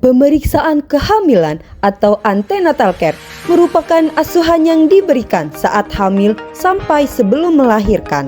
Pemeriksaan kehamilan atau antenatal care merupakan asuhan yang diberikan saat hamil sampai sebelum melahirkan.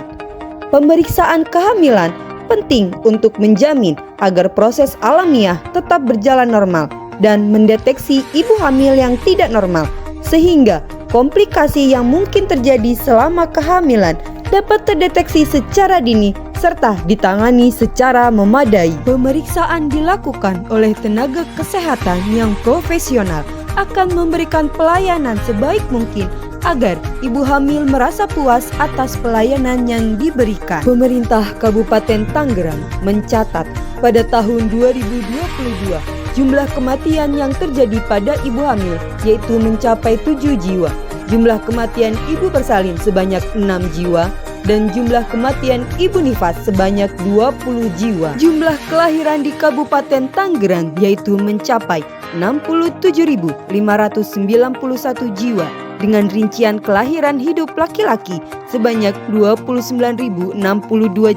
Pemeriksaan kehamilan penting untuk menjamin agar proses alamiah tetap berjalan normal dan mendeteksi ibu hamil yang tidak normal, sehingga komplikasi yang mungkin terjadi selama kehamilan dapat terdeteksi secara dini serta ditangani secara memadai. Pemeriksaan dilakukan oleh tenaga kesehatan yang profesional akan memberikan pelayanan sebaik mungkin agar ibu hamil merasa puas atas pelayanan yang diberikan. Pemerintah Kabupaten Tangerang mencatat pada tahun 2022 jumlah kematian yang terjadi pada ibu hamil yaitu mencapai 7 jiwa. Jumlah kematian ibu bersalin sebanyak 6 jiwa dan jumlah kematian ibu nifas sebanyak 20 jiwa. Jumlah kelahiran di Kabupaten Tangerang yaitu mencapai 67.591 jiwa dengan rincian kelahiran hidup laki-laki sebanyak 29.062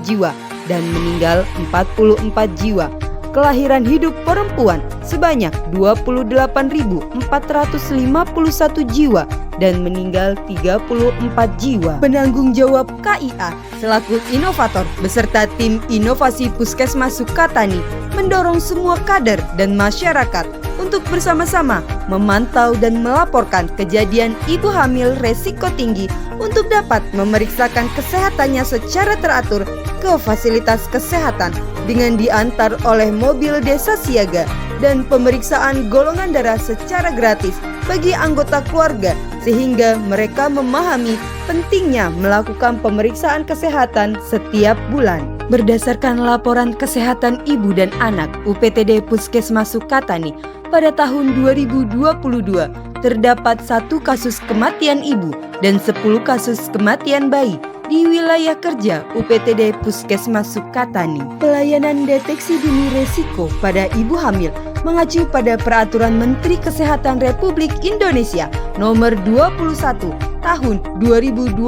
jiwa dan meninggal 44 jiwa. Kelahiran hidup perempuan sebanyak 28.451 jiwa dan meninggal 34 jiwa. Penanggung jawab KIA selaku inovator beserta tim inovasi Puskesmas Sukatani mendorong semua kader dan masyarakat untuk bersama-sama memantau dan melaporkan kejadian ibu hamil resiko tinggi untuk dapat memeriksakan kesehatannya secara teratur ke fasilitas kesehatan dengan diantar oleh mobil desa siaga dan pemeriksaan golongan darah secara gratis bagi anggota keluarga sehingga mereka memahami pentingnya melakukan pemeriksaan kesehatan setiap bulan. Berdasarkan laporan kesehatan ibu dan anak UPTD Puskesmas Sukatani pada tahun 2022 terdapat 1 kasus kematian ibu dan 10 kasus kematian bayi di wilayah kerja UPTD Puskesmas Sukatani. Pelayanan deteksi dini resiko pada ibu hamil mengacu pada Peraturan Menteri Kesehatan Republik Indonesia Nomor 21 Tahun 2021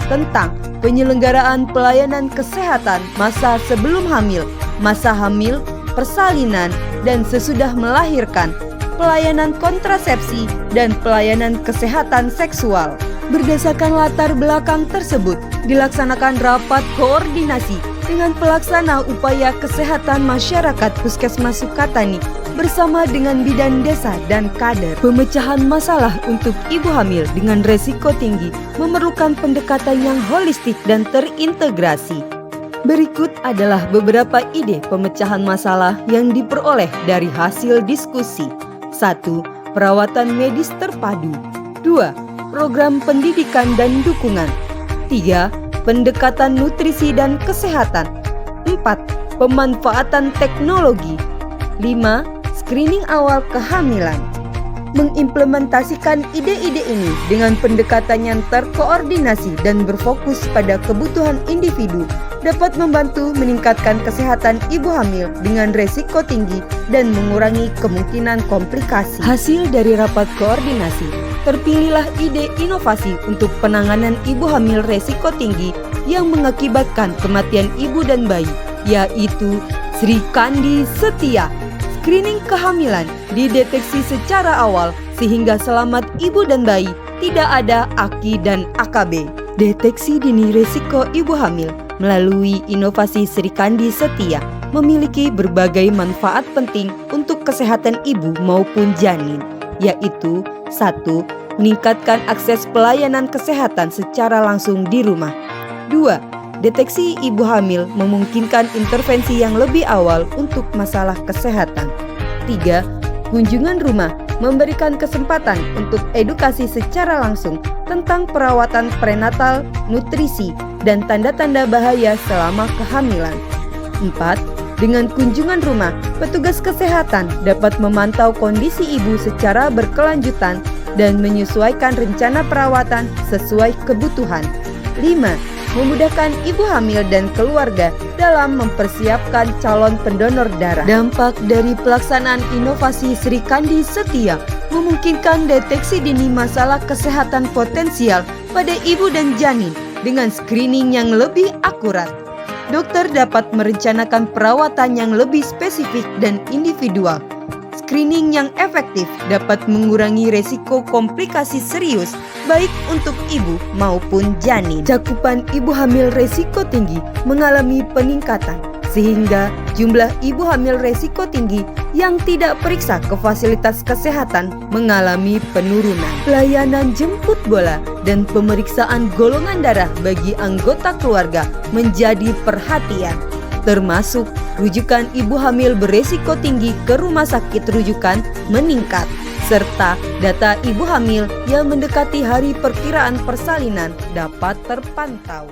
tentang penyelenggaraan pelayanan kesehatan masa sebelum hamil, masa hamil, persalinan, dan sesudah melahirkan, pelayanan kontrasepsi, dan pelayanan kesehatan seksual. Berdasarkan latar belakang tersebut, dilaksanakan rapat koordinasi dengan pelaksana upaya kesehatan masyarakat Puskesmas Sukatani bersama dengan bidan desa dan kader. Pemecahan masalah untuk ibu hamil dengan resiko tinggi memerlukan pendekatan yang holistik dan terintegrasi. Berikut adalah beberapa ide pemecahan masalah yang diperoleh dari hasil diskusi. 1. Perawatan medis terpadu. 2. Program pendidikan dan dukungan. 3. Pendekatan nutrisi dan kesehatan. 4. Pemanfaatan teknologi. 5. Screening awal kehamilan. Mengimplementasikan ide-ide ini dengan pendekatan yang terkoordinasi dan berfokus pada kebutuhan individu dapat membantu meningkatkan kesehatan ibu hamil dengan resiko tinggi dan mengurangi kemungkinan komplikasi. Hasil dari rapat koordinasi, terpilihlah ide inovasi untuk penanganan ibu hamil resiko tinggi yang mengakibatkan kematian ibu dan bayi, yaitu Sri Kandi Setia. Screening kehamilan dideteksi secara awal sehingga selamat ibu dan bayi, tidak ada AKI dan AKB. Deteksi dini risiko ibu hamil melalui inovasi Sri Kandi Setia memiliki berbagai manfaat penting untuk kesehatan ibu maupun janin, yaitu 1. Meningkatkan akses pelayanan kesehatan secara langsung di rumah. 2. Deteksi ibu hamil memungkinkan intervensi yang lebih awal untuk masalah kesehatan. 3. Kunjungan rumah memberikan kesempatan untuk edukasi secara langsung tentang perawatan prenatal, nutrisi, dan tanda-tanda bahaya selama kehamilan. 4. Dengan kunjungan rumah, petugas kesehatan dapat memantau kondisi ibu secara berkelanjutan dan menyesuaikan rencana perawatan sesuai kebutuhan. 5. Memudahkan ibu hamil dan keluarga dalam mempersiapkan calon pendonor darah. Dampak dari pelaksanaan inovasi Sri Kandi Setia memungkinkan deteksi dini masalah kesehatan potensial pada ibu dan janin dengan screening yang lebih akurat. Dokter dapat merencanakan perawatan yang lebih spesifik dan individual. Screening yang efektif dapat mengurangi resiko komplikasi serius baik untuk ibu maupun janin. Cakupan ibu hamil resiko tinggi mengalami peningkatan, sehingga jumlah ibu hamil resiko tinggi yang tidak periksa ke fasilitas kesehatan mengalami penurunan. Pelayanan jemput bola dan pemeriksaan golongan darah bagi anggota keluarga menjadi perhatian, termasuk rujukan ibu hamil beresiko tinggi ke rumah sakit rujukan meningkat, serta data ibu hamil yang mendekati hari perkiraan persalinan dapat terpantau.